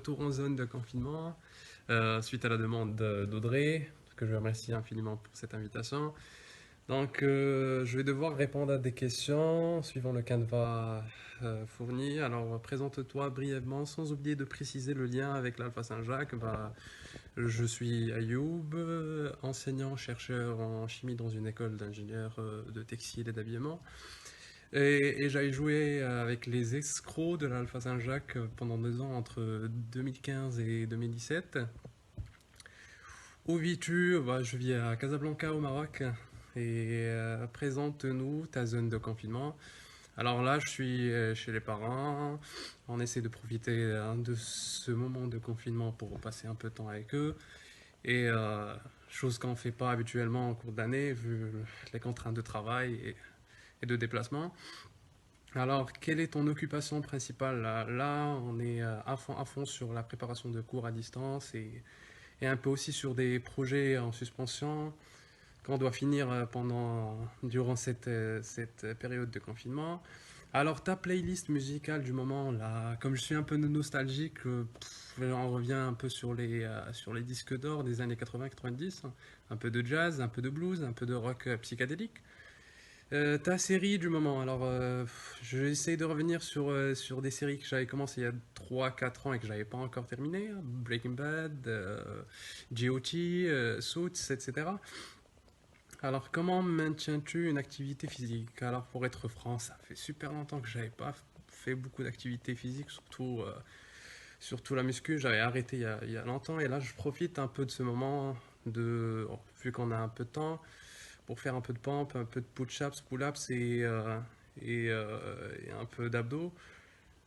retour en zone de confinement suite à la demande d'Audrey, que je remercie infiniment pour cette invitation. Donc, je vais devoir répondre à des questions suivant le canevas fourni. Alors, présente-toi brièvement, sans oublier de préciser le lien avec l'Alpha Saint-Jacques. Je suis Ayoub, enseignant-chercheur en chimie dans une école d'ingénieurs de textile et d'habillement. Et j'avais joué avec les escrocs de l'Alpha Saint-Jacques pendant 2 ans, entre 2015 et 2017. Où vis-tu? Je vis à Casablanca au Maroc. Et présente-nous ta zone de confinement. Alors là, je suis chez les parents. On essaie de profiter de ce moment de confinement pour passer un peu de temps avec eux. Et chose qu'on ne fait pas habituellement en cours d'année, vu les contraintes de travail et de déplacement. Alors, quelle est ton occupation principale là? Là, on est à fond sur la préparation de cours à distance et un peu aussi sur des projets en suspension qu'on doit finir durant cette période de confinement. Alors, ta playlist musicale du moment, là, comme je suis un peu nostalgique, on revient un peu sur les disques d'or des années 80-90, un peu de jazz, un peu de blues, un peu de rock psychédélique. Ta série du moment, alors j'essaie de revenir sur des séries que j'avais commencé il y a 3-4 ans et que j'avais pas encore terminé, hein. Breaking Bad, GOT, Suits, etc. Alors comment maintiens-tu une activité physique? Alors pour être franc, ça fait super longtemps que j'avais pas fait beaucoup d'activité physique, surtout la muscu, j'avais arrêté il y a longtemps et là je profite un peu de ce moment vu qu'on a un peu de temps pour faire un peu de pompe, un peu de push-ups, pull-ups et un peu d'abdos,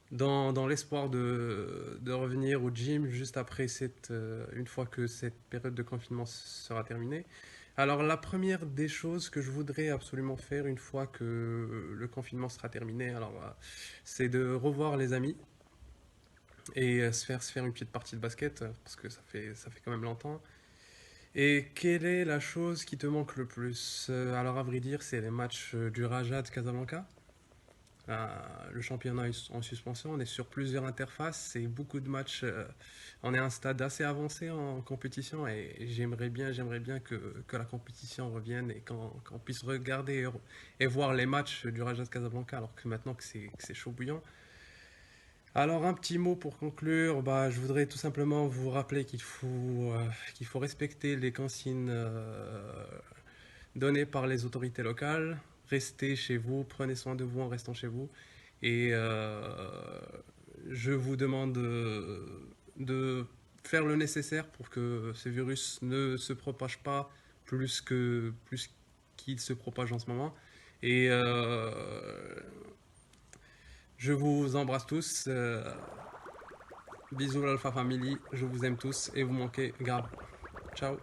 dans l'espoir de revenir au gym juste après une fois que cette période de confinement sera terminée. Alors la première des choses que je voudrais absolument faire une fois que le confinement sera terminé, c'est de revoir les amis et se faire une petite partie de basket parce que ça fait quand même longtemps. Et quelle est la chose qui te manque le plus? Alors, à vrai dire, c'est les matchs du Raja de Casablanca. Euh, le championnat est en suspension, on est sur plusieurs interfaces, c'est beaucoup de matchs. On est à un stade assez avancé en compétition et j'aimerais bien que la compétition revienne et qu'on puisse regarder et voir les matchs du Raja de Casablanca alors que maintenant que c'est chaud bouillant. Alors un petit mot pour conclure, je voudrais tout simplement vous rappeler qu'il faut respecter les consignes données par les autorités locales. Restez chez vous, prenez soin de vous en restant chez vous. Et je vous demande de faire le nécessaire pour que ce virus ne se propage pas plus qu'il se propage en ce moment. Et je vous embrasse tous. Bisous l'Alpha Family, je vous aime tous et vous manquez grave. Ciao.